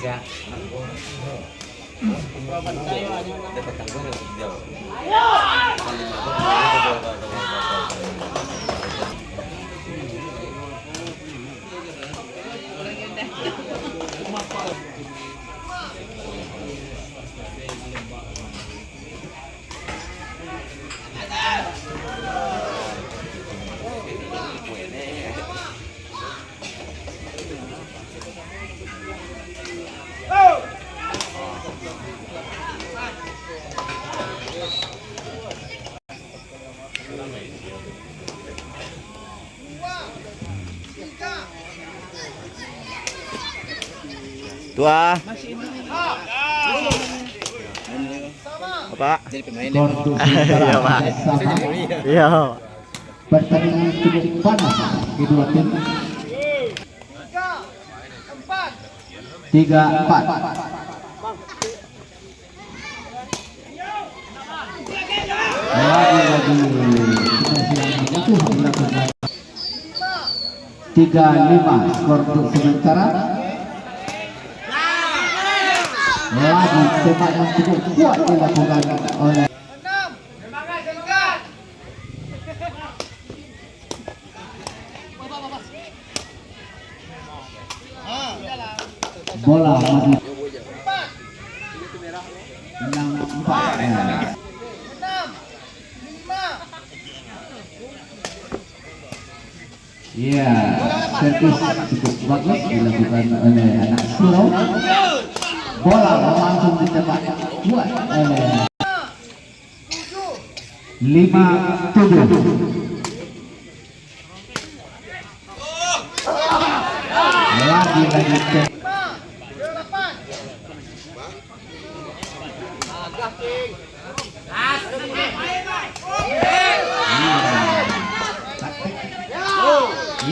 ya. Tua. Apa? Jadi pemain Iya, Pak. Iya. Pertandingan cukup panas kedua tim. 3-4. Lagi 3-5 skor untuk sementara. Lagi tembak yang cukup kuat dilakukan oleh bola maju 6-4. Iya, servis cukup bagus dilakukan oleh anak Surau. Bola langsung ditembak kuat oleh 5-7. Lagi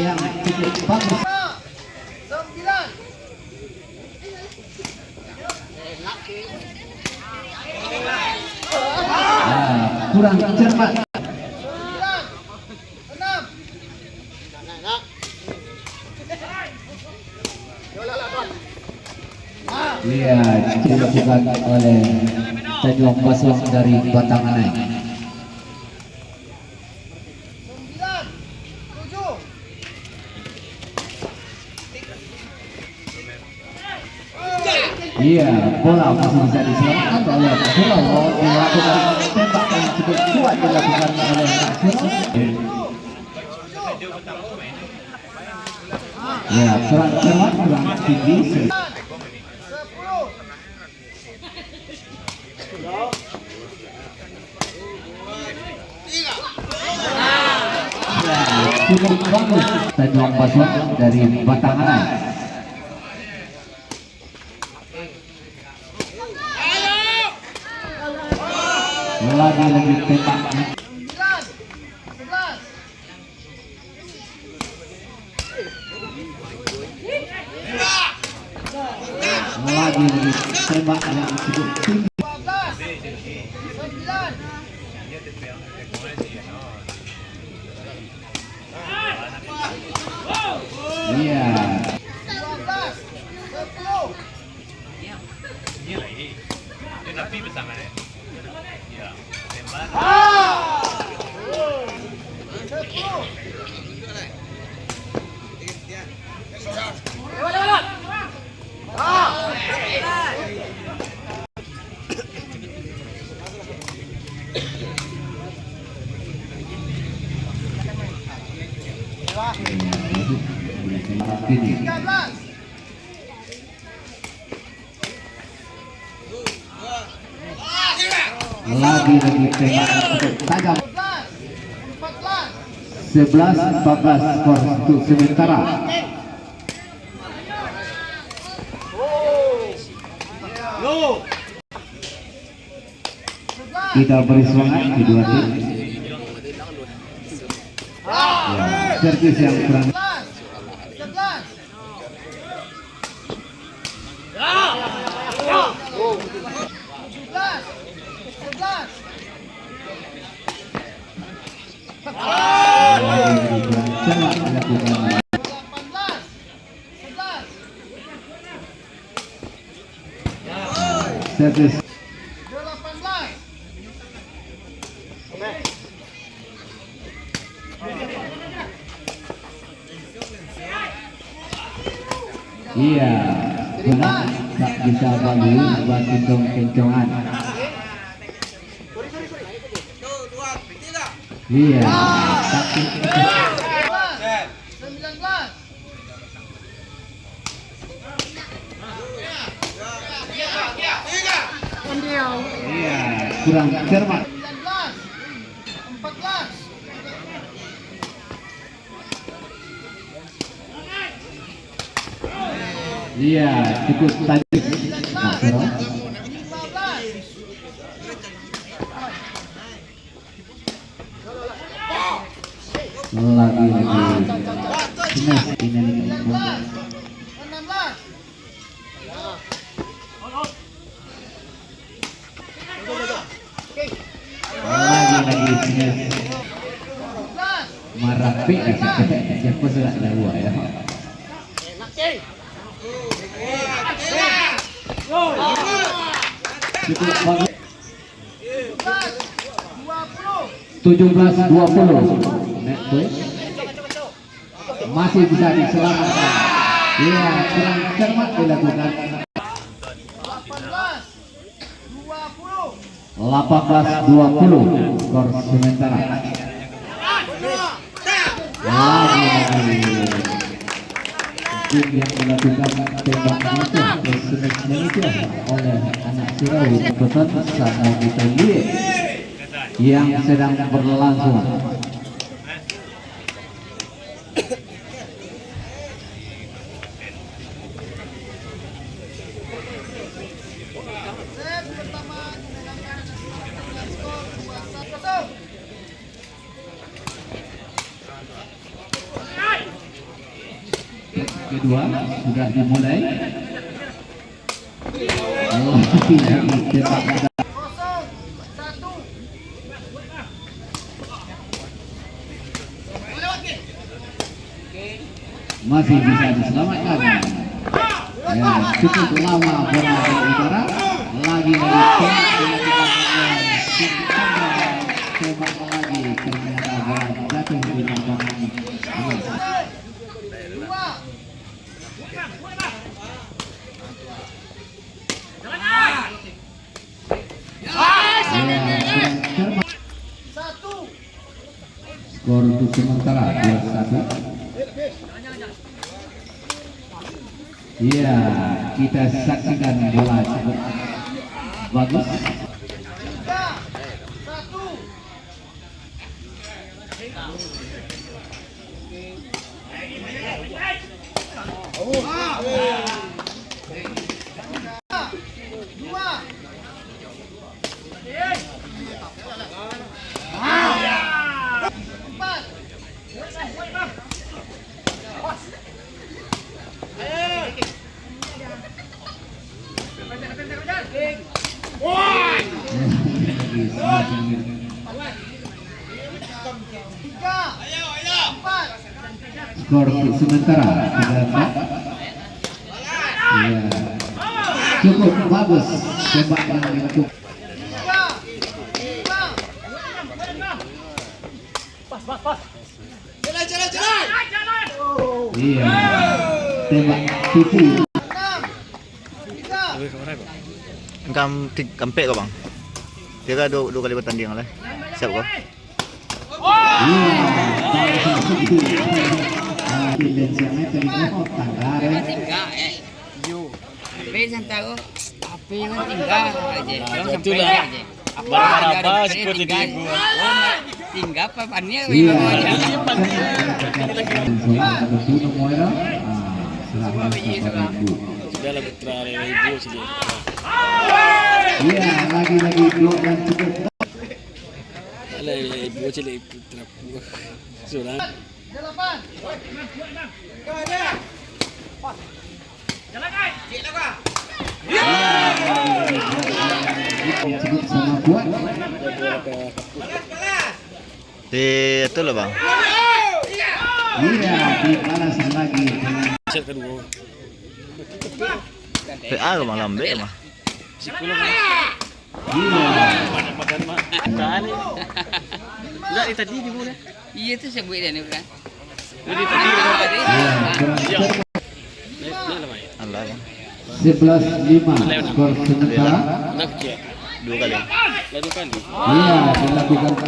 yang cukup bagus. Kurang cermat. Iya, dilakukan oleh Tanjung Kosong dari Batangan. Iya, bola masih bisa diselamatkan oleh Surau. Dilakukan tembak yang cukup kuat dilakukan oleh Surau. Ya, kurang cermat, kurang tinggi. Cukup bagus Tanjung Kosong dari Batangan. Lagi tembaknya. Lagi tembak yang cukup tinggi. Iya. Lagi tembak untuk tajam. 11-14 skor untuk sementara. Kita beri semangat kedua tim. Ya, servis yang kurang. servis. Iya, benar. Tak bisa bagus buat kencong-kencongan. Iya, tapi iya, kurang cermat. Iya, cukup tajam. Lagi. Ini. Lagi. Marapi siapa sudah tahu ya. Cukup bagus. 17-20. Masih bisa diselamatkan. Iya, kurang cermat dilakukan. 18-20 skor sementara. Lagi. Tim yang melakukan tembak itu oleh anak Sirawi Beton sama kita lihat yang sedang berlangsung. Kedua sudah dimulai. Masih bisa diselamatkan. Ya, cukup lama bola berutara. Lagi tembak lagi ternyata bola jatuh di lapangan. Skor untuk sementara 2-1. Iya, kita saksikan bola cukup bagus. Skor untuk sementara 3-4. Ya, cukup bagus tembak yang dilakukan. Iya, tembak tipu. Engkau kampek kau bang? Kira dua kali bertanding lah. Siap kau? Tinggal papannya iya, lagi-lagi blok dan cukup. Ibu cilik putra sudah. Cukup sama kuat. Itu loh bang. Iya, dibalas lagi. Set kedua. PA kau bang lambe mah. Psikolog. Iya. Makan mah. Tadi. Enggak tadi di mana? Iya tuh sebut dia nih kan. Jadi tadi. Iya. Allah bang. 11-5 skor sementara. Nak je. 2 kali. Lalu kali. Iya, dilakukan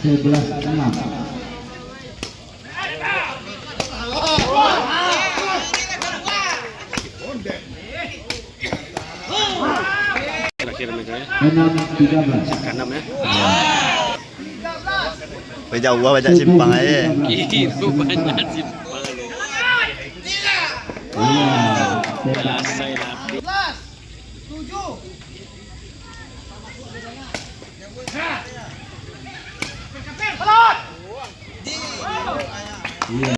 11-6. Terakhir mereka ya. 6-13. Kanam ya. Jauh baca simpang aja. Itu banyak simpang. Iya. Selesai lah. Iya.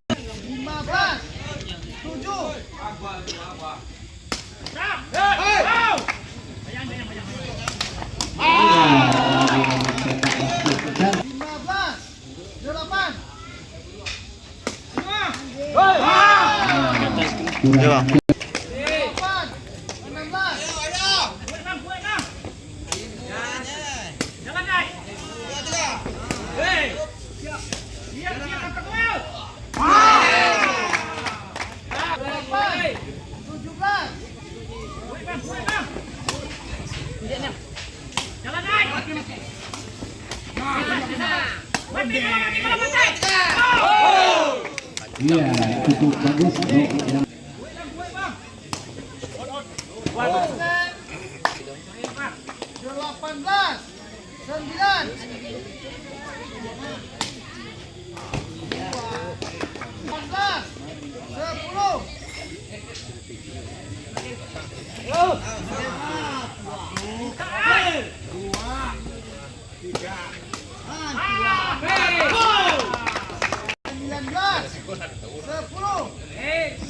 Iya bang. Iya, cukup bagus untuk yang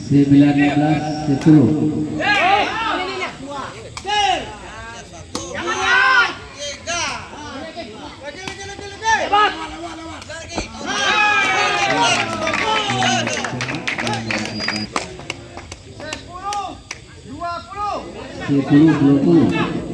19-10. Sepuluh 20.